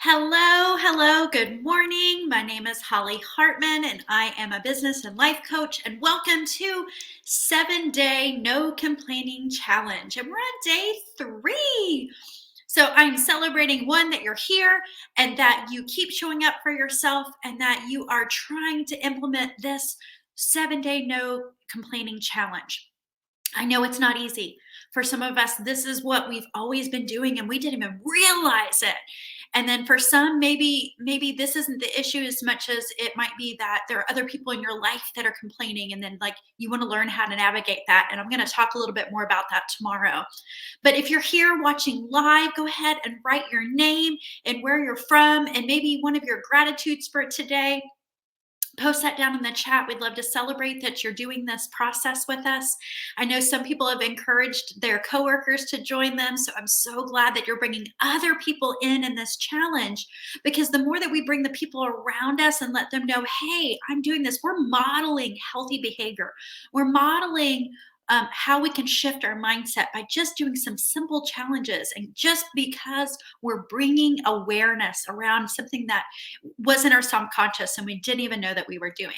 Hello, good morning. My name is Holly Hartman, and I am a business and life coach. And welcome to 7-Day No Complaining Challenge. And we're on day 3. So I'm celebrating one, that you're here and that you keep showing up for yourself and that you are trying to implement this 7-Day No Complaining Challenge. I know it's not easy. For some of us, this is what we've always been doing and we didn't even realize it. And then for some, maybe this isn't the issue as much as it might be that there are other people in your life that are complaining, and then like you want to learn how to navigate that. And I'm going to talk a little bit more about that tomorrow. But if you're here watching live, go ahead and write your name and where you're from and maybe one of your gratitudes for today. Post that down in the chat. We'd love to celebrate that you're doing this process with us. I know some people have encouraged their coworkers to join them, so I'm so glad that you're bringing other people in this challenge, because the more that we bring the people around us and let them know, hey, I'm doing this, we're modeling healthy behavior. We're modeling how we can shift our mindset by just doing some simple challenges, and just because we're bringing awareness around something that was in our subconscious and we didn't even know that we were doing.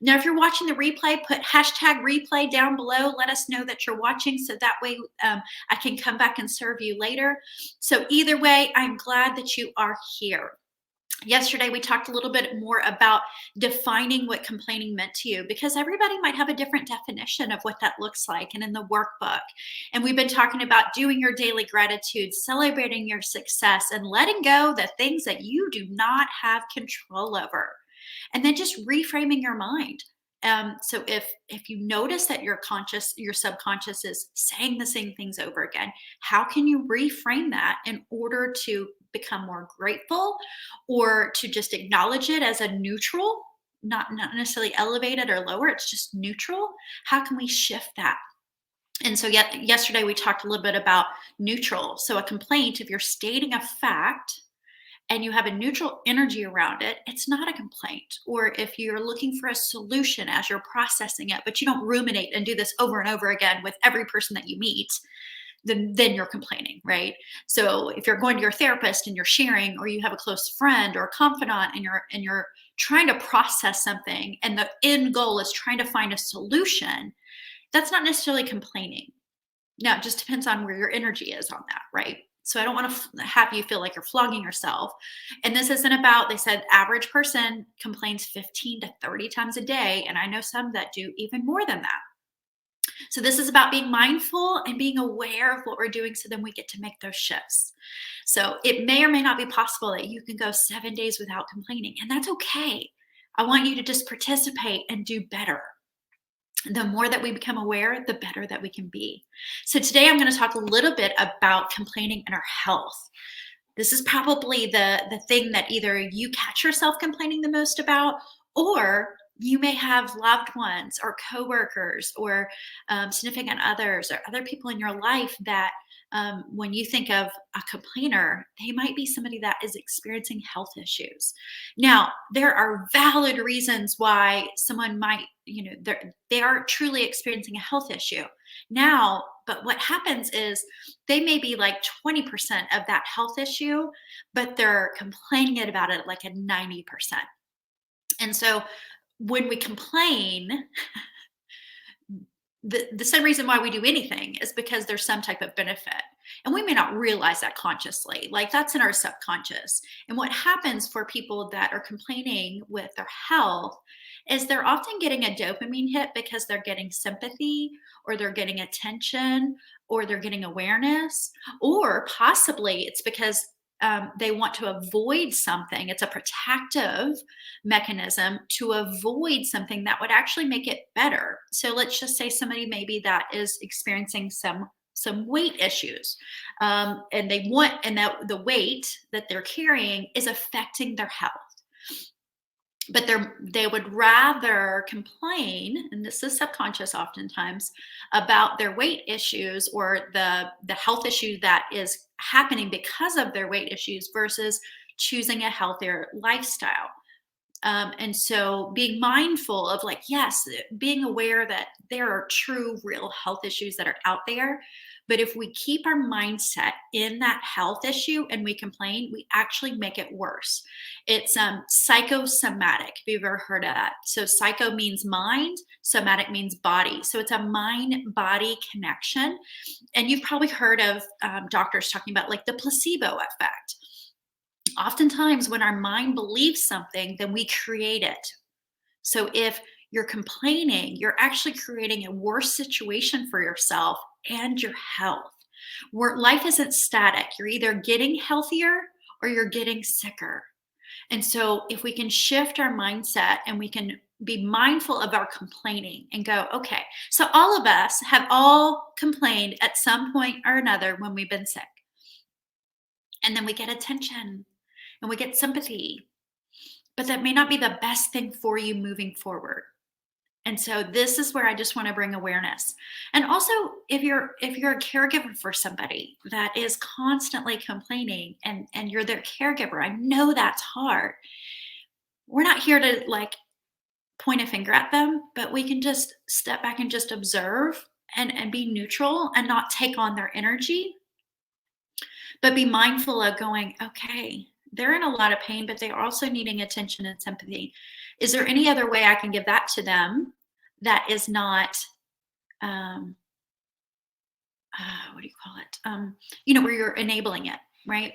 Now, if you're watching the replay, put hashtag replay down below. Let us know that you're watching, so that way I can come back and serve you later. So either way, I'm glad that you are here. Yesterday, we talked a little bit more about defining what complaining meant to you, because everybody might have a different definition of what that looks like, and in the workbook. And we've been talking about doing your daily gratitude, celebrating your success, and letting go the things that you do not have control over. And then just reframing your mind. So if you notice that your subconscious is saying the same things over again, how can you reframe that in order to become more grateful, or to just acknowledge it as a neutral, not necessarily elevated or lower, it's just neutral? How can we shift that? And so yesterday we talked a little bit about neutral. So a complaint, if you're stating a fact and you have a neutral energy around it, it's not a complaint. Or if you're looking for a solution as you're processing it, but you don't ruminate and do this over and over again with every person that you meet, then you're complaining, right? So if you're going to your therapist and you're sharing, or you have a close friend or a confidant, and you're trying to process something, and the end goal is trying to find a solution, that's not necessarily complaining. Now, it just depends on where your energy is on that, right? So I don't want to have you feel like you're flogging yourself. And this isn't about, they said average person complains 15 to 30 times a day. And I know some that do even more than that. So this is about being mindful and being aware of what we're doing, so then we get to make those shifts. So it may or may not be possible that you can go 7 days without complaining, and that's okay. I want you to just participate and do better. The more that we become aware, the better that we can be. So today I'm going to talk a little bit about complaining and our health. This is probably the thing that either you catch yourself complaining the most about, or you may have loved ones or coworkers or significant others or other people in your life that when you think of a complainer, they might be somebody that is experiencing health issues. Now, there are valid reasons why someone might, they are truly experiencing a health issue. Now, but what happens is they may be like 20% of that health issue, but they're complaining about it like a 90%. And so when we complain, the same reason why we do anything is because there's some type of benefit. And we may not realize that consciously, like that's in our subconscious. And what happens for people that are complaining with their health is they're often getting a dopamine hit, because they're getting sympathy, or they're getting attention, or they're getting awareness, or possibly it's because they want to avoid something. It's a protective mechanism to avoid something that would actually make it better. So let's just say somebody maybe that is experiencing some weight issues, and that the weight that they're carrying is affecting their health. But they would rather complain, and this is subconscious oftentimes, about their weight issues or the health issue that is happening because of their weight issues, versus choosing a healthier lifestyle. And so being mindful of, like, yes, being aware that there are true, real health issues that are out there, But if we keep our mindset in that health issue and we complain, we actually make it worse. It's psychosomatic. If you've ever heard of that. So psycho means mind, somatic means body. So it's a mind-body connection. And you've probably heard of doctors talking about like the placebo effect. Oftentimes when our mind believes something, then we create it. So if you're complaining, you're actually creating a worse situation for yourself and your health. Where life isn't static. You're either getting healthier or you're getting sicker. And so if we can shift our mindset and we can be mindful of our complaining and go, okay, so all of us have all complained at some point or another when we've been sick. And then we get attention and we get sympathy, but that may not be the best thing for you moving forward. And so this is where I just want to bring awareness. And also if you're a caregiver for somebody that is constantly complaining and you're their caregiver, I know that's hard. We're not here to like point a finger at them, but we can just step back and just observe and be neutral and not take on their energy, but be mindful of going, okay, they're in a lot of pain, but they're also needing attention and sympathy. Is there any other way I can give that to them that is not, what do you call it? Where you're enabling it, right?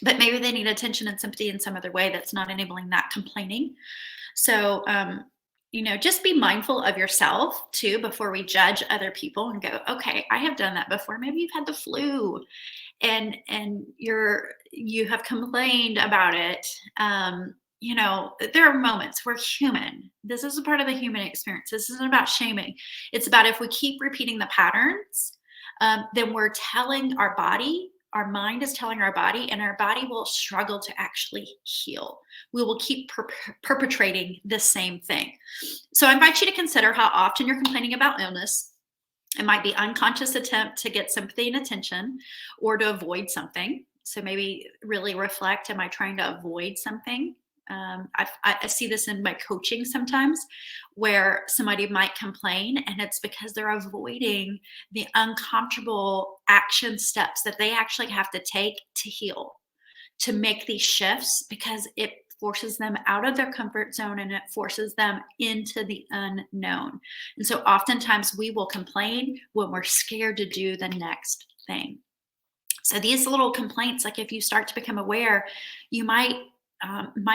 But maybe they need attention and sympathy in some other way that's not enabling that complaining. So, just be mindful of yourself too before we judge other people and go, okay, I have done that before. Maybe you've had the flu and you have complained about it. There are moments we're human. This is a part of the human experience. This isn't about shaming. It's about if we keep repeating the patterns, then we're telling our body, our mind is telling our body, and our body will struggle to actually heal. We will keep perpetrating the same thing. So I invite you to consider how often you're complaining about illness. It might be unconscious attempt to get sympathy and attention or to avoid something. So maybe really reflect, am I trying to avoid something? I see this in my coaching sometimes where somebody might complain and it's because they're avoiding the uncomfortable action steps that they actually have to take to heal, to make these shifts, because it forces them out of their comfort zone and it forces them into the unknown. And so oftentimes we will complain when we're scared to do the next thing. So these little complaints, like if you start to become aware, you might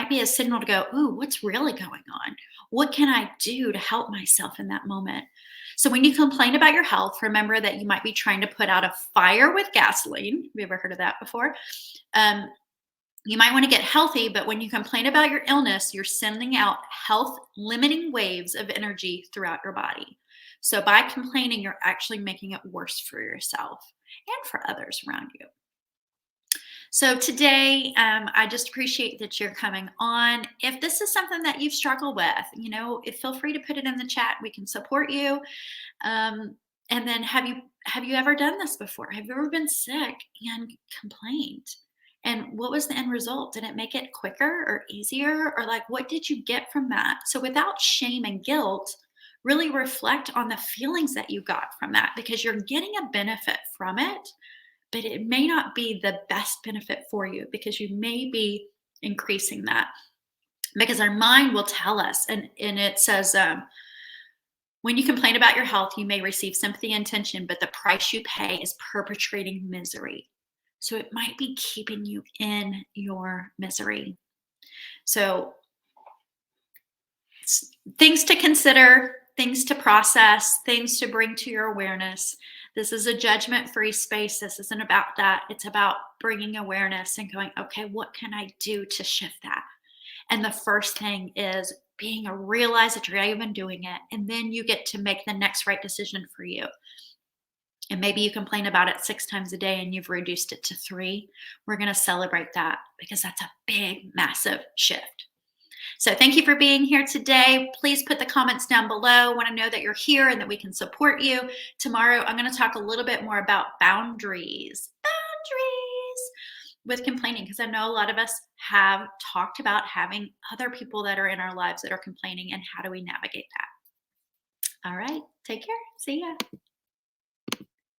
be a signal to go, ooh, what's really going on? What can I do to help myself in that moment? So when you complain about your health, remember that you might be trying to put out a fire with gasoline. Have you ever heard of that before? You might want to get healthy, but when you complain about your illness, you're sending out health limiting waves of energy throughout your body. So by complaining, you're actually making it worse for yourself and for others around you. So today, I just appreciate that you're coming on. If this is something that you've struggled with, feel free to put it in the chat. We can support you. And then have you ever done this before? Have you ever been sick and complained? And what was the end result? Did it make it quicker or easier? Or like, what did you get from that? So without shame and guilt, really reflect on the feelings that you got from that, because you're getting a benefit from it, but it may not be the best benefit for you because you may be increasing that. Because our mind will tell us, and it says, when you complain about your health, you may receive sympathy and attention, but the price you pay is perpetrating misery. So it might be keeping you in your misery. So things to consider, things to process, things to bring to your awareness. This is a judgment-free space. This isn't about that. It's about bringing awareness and going, okay, what can I do to shift that? And the first thing is realize that you're even doing it. And then you get to make the next right decision for you. And maybe you complain about it 6 times a day and you've reduced it to 3. We're going to celebrate that because that's a big, massive shift. So thank you for being here today. Please put the comments down below. I want to know that you're here and that we can support you. Tomorrow, I'm going to talk a little bit more about boundaries with complaining, because I know a lot of us have talked about having other people that are in our lives that are complaining, and how do we navigate that? All right. Take care. See ya.